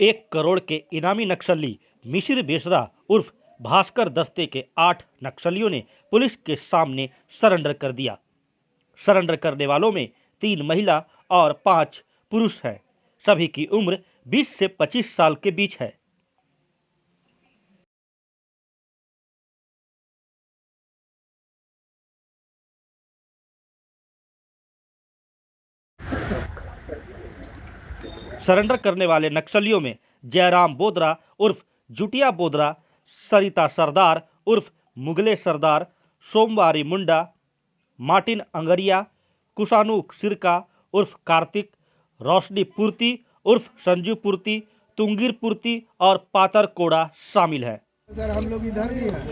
1 करोड़ के इनामी नक्सली मिसिर बेसरा उर्फ भास्कर दस्ते के 8 नक्सलियों ने पुलिस के सामने सरेंडर कर दिया। सरेंडर करने वालों में 3 महिला और 5 पुरुष हैं। सभी की उम्र 20 से 25 साल के बीच है। सरेंडर करने वाले नक्सलियों में जयराम बोदरा उर्फ जुटिया बोदरा, सरिता सरदार उर्फ मुगले सरदार, सोमवारी मुंडा, मार्टिन अंगरिया, कुशानु सिरका उर्फ कार्तिक, रोशनी पूर्ति उर्फ संजू पूर्ति, तुंगीर पूर्ति और पातर कोड़ा शामिल है। सर हम लोग इधर भी हैं।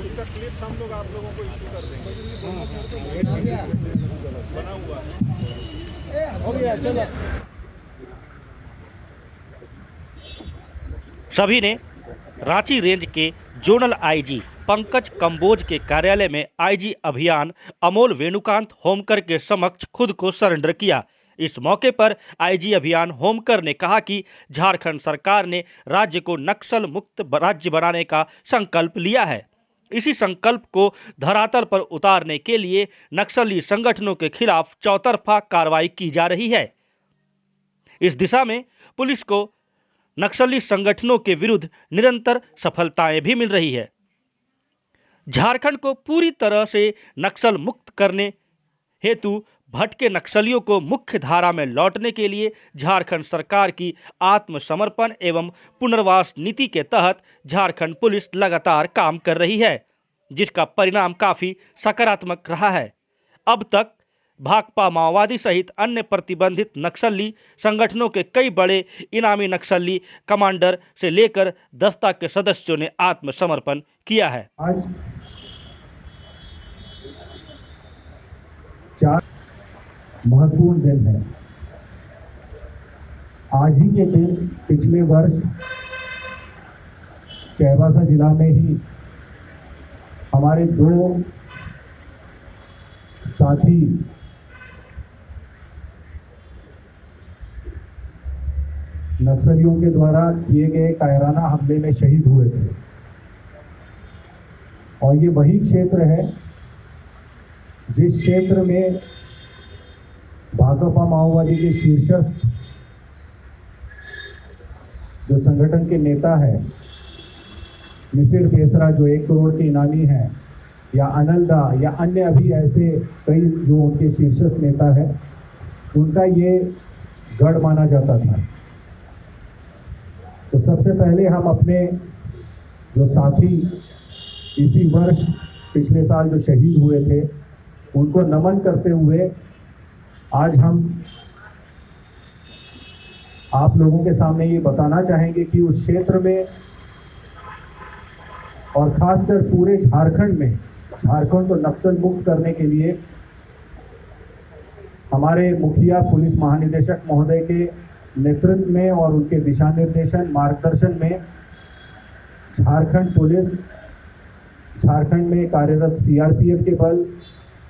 इसका क्लिप्स हम लोग आप लोगों को इश्यू कर देंगे। बना हुआ है। हो गया, चलो। सभी ने रांची रेंज के जोनल आईजी पंकज कंबोज के कार्यालय में आईजी अभियान अमोल वेणुकांत होमकर के समक्ष खुद को सरेंडर किया। इस मौके पर आईजी अभियान होमकर ने कहा कि झारखंड सरकार ने राज्य को नक्सल मुक्त राज्य बनाने का संकल्प लिया है। इसी संकल्प को धरातल पर उतारने के लिए नक्सली संगठनों के खिलाफ चौतरफा कार्रवाई की जा रही है। इस दिशा में पुलिस को नक्सली संगठनों के विरुद्ध निरंतर सफलताएं भी मिल रही है। झारखंड को पूरी तरह से नक्सल मुक्त करने हेतु भटके नक्सलियों को मुख्य धारा में लौटने के लिए झारखंड सरकार की आत्मसमर्पण एवं पुनर्वास नीति के तहत झारखंड पुलिस लगातार काम कर रही है, जिसका परिणाम काफी सकारात्मक रहा है। अब तक भाकपा माओवादी सहित अन्य प्रतिबंधित नक्सली संगठनों के कई बड़े इनामी नक्सली कमांडर से लेकर दस्ता के सदस्यों ने आत्मसमर्पण किया है। आज 4 महत्वपूर्ण दिन है। आज ही के दिन पिछले वर्ष चाईबासा जिला में ही हमारे 2 साथी नक्सलियों के द्वारा किए गए कायराना हमले में शहीद हुए थे। और ये वही क्षेत्र है जिस क्षेत्र में भाकपा माओवादी के शीर्षस्थ जो संगठन के नेता है मिसिर बेसरा, जो 1 करोड़ के इनामी हैं, या अनलदा या अन्य अभी ऐसे कई जो उनके शीर्षस्थ नेता है, उनका ये गढ़ माना जाता था। तो सबसे पहले हम अपने जो साथी इसी वर्ष पिछले साल जो शहीद हुए थे उनको नमन करते हुए आज हम आप लोगों के सामने ये बताना चाहेंगे कि उस क्षेत्र में और खासकर पूरे झारखंड में झारखंड को नक्सल मुक्त करने के लिए हमारे मुखिया पुलिस महानिदेशक महोदय के नेतृत्व में और उनके दिशा निर्देशन मार्गदर्शन में झारखंड पुलिस, झारखंड में कार्यरत सीआरपीएफ के बल,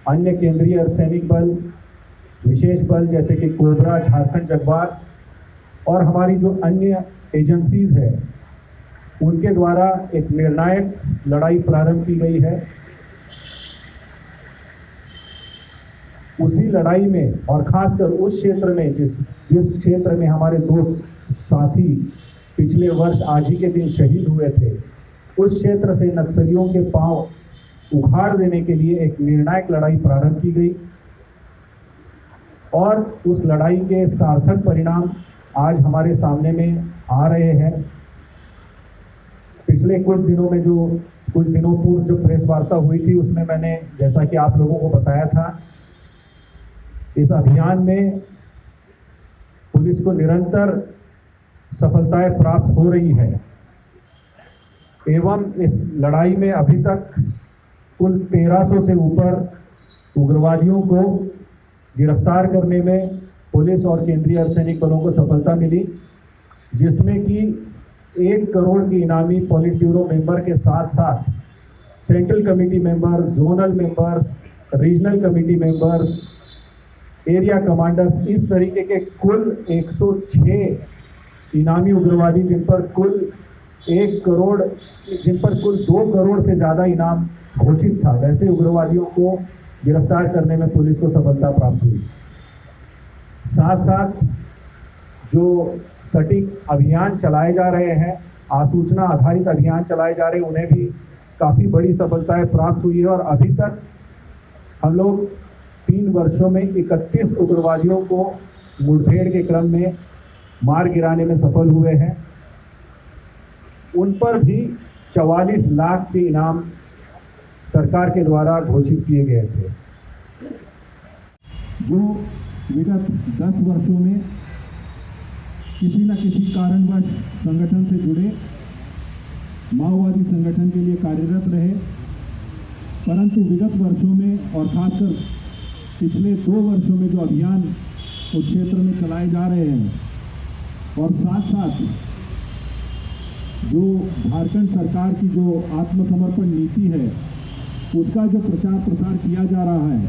अन्य केंद्रीय अर्धसैनिक बल, विशेष बल जैसे कि कोबरा, झारखंड जगबार और हमारी जो अन्य एजेंसीज है उनके द्वारा एक निर्णायक लड़ाई प्रारंभ की गई है। उसी लड़ाई में और खासकर उस क्षेत्र में जिस क्षेत्र में हमारे 2 साथी पिछले वर्ष आज ही के दिन शहीद हुए थे, उस क्षेत्र से नक्सलियों के पांव उखाड़ देने के लिए एक निर्णायक लड़ाई प्रारंभ की गई और उस लड़ाई के सार्थक परिणाम आज हमारे सामने में आ रहे हैं। पिछले कुछ दिनों पूर्व जो प्रेस वार्ता हुई थी उसमें मैंने जैसा कि आप लोगों को बताया था, इस अभियान में पुलिस को निरंतर सफलताएं प्राप्त हो रही है एवं इस लड़ाई में अभी तक कुल 1300 से ऊपर उग्रवादियों को गिरफ्तार करने में पुलिस और केंद्रीय अर्धसैनिक बलों को सफलता मिली, जिसमें कि 1 करोड़ की इनामी पॉलिट ब्यूरो मेंबर के साथ साथ central committee member, zonal members, regional committee members, area commanders, इस तरीके के कुल 106 इनामी उग्रवादी जिन पर कुल 2 करोड़ से ज़्यादा इनाम घोषित था, वैसे उग्रवादियों को गिरफ्तार करने में पुलिस को सफलता प्राप्त हुई। साथ साथ जो सटीक अभियान चलाए जा रहे हैं, आसूचना आधारित अभियान चलाए जा रहे हैं, उन्हें भी काफ़ी बड़ी सफलताएं प्राप्त हुई है और अभी तक हम लोग 3 वर्षों में 31 उग्रवादियों को मुठभेड़ के क्रम में मार गिराने में सफल हुए हैं। उन पर भी 44 लाख के इनाम सरकार के द्वारा घोषित किए गए थे। जो विगत 10 वर्षों में किसी न किसी कारणवश संगठन से जुड़े माओवादी संगठन के लिए कार्यरत रहे, परंतु विगत वर्षों में और खासकर पिछले 2 वर्षों में जो अभियान उस क्षेत्र में चलाए जा रहे हैं और साथ साथ जो झारखंड सरकार की जो आत्मसमर्पण नीति है उसका जो प्रचार प्रसार किया जा रहा है,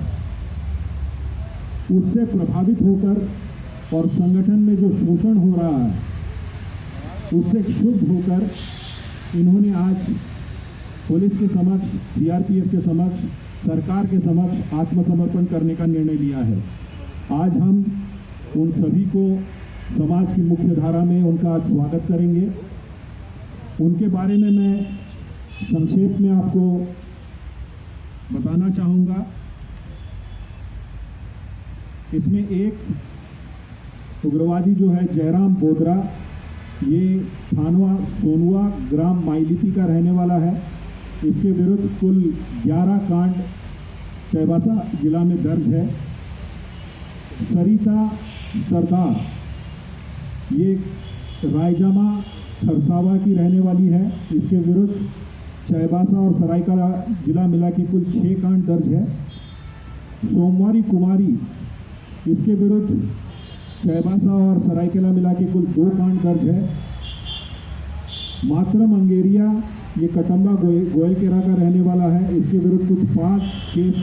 उससे प्रभावित होकर और संगठन में जो शोषण हो रहा है उससे क्षुब्ध होकर इन्होंने आज पुलिस के समक्ष, सीआरपीएफ के समक्ष, सरकार के समक्ष आत्मसमर्पण करने का निर्णय लिया है। आज हम उन सभी को समाज की मुख्य धारा में उनका आज स्वागत करेंगे। उनके बारे में मैं संक्षेप में आपको बताना चाहूँगा। इसमें एक उग्रवादी जो है जयराम बोदरा, ये थानवा सोनुआ ग्राम माइलिपी का रहने वाला है। इसके विरुद्ध कुल 11 कांड चाईबासा जिला में दर्ज है। सरिता सरदार, ये रायजामा खरसावा की रहने वाली है। इसके विरुद्ध चाईबासा और सरायकेला जिला मिला के कुल 6 कांड दर्ज है। सोमवारी कुमारी, इसके विरुद्ध चाईबासा और सरायकेला मिला के कुल 2 कांड दर्ज है। मातरम अंगेरिया, ये कटम्बा गोयलकेरा का रहने वाला है। इसके विरुद्ध कुछ 5 केस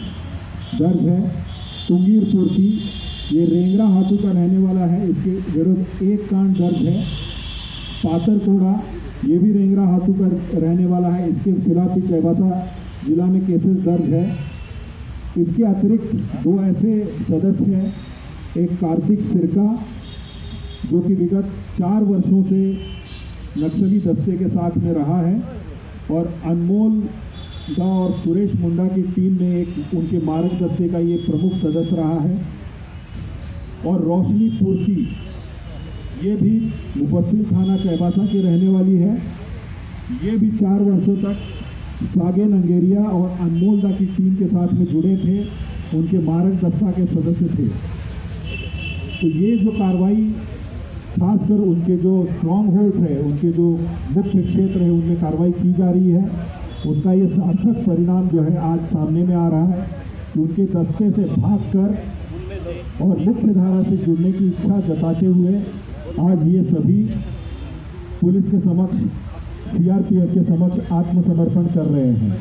दर्ज है। तुंगीर पूर्ति, ये रेंगरा हाथू का रहने वाला है। इसके विरुद्ध 1 कांड दर्ज है। पातरकोड़ा, ये भी रेंगरा हाथू का रहने वाला है। इसके खिलाफ भी चाईबासा जिला में केसेस दर्ज है। इसके अतिरिक्त 2 ऐसे सदस्य हैं, एक कार्तिक सिरका जो कि विगत 4 वर्षों से नक्सली दस्ते के साथ में रहा है, और अनमोल दा और सुरेश मुंडा की टीम में एक उनके मारक दस्ते का ये प्रमुख सदस्य रहा है। और रोशनी पूर्ति, ये भी मुफस्सिल थाना चाईबासा की रहने वाली है। ये भी 4 वर्षों तक सागेन अंगेरिया और अनमोल दा की टीम के साथ में जुड़े थे, उनके मारक दस्ता के सदस्य थे। तो ये जो कार्रवाई खासकर उनके जो स्ट्रॉन्ग होल्ड है, उनके जो मुख्य क्षेत्र है, उनमें कार्रवाई की जा रही है, उसका ये सार्थक परिणाम जो है आज सामने में आ रहा है कि उनके दस्ते से भागकर और मुख्य धारा से जुड़ने की इच्छा जताते हुए आज ये सभी पुलिस के समक्ष, सीआरपीएफ के समक्ष आत्मसमर्पण कर रहे हैं।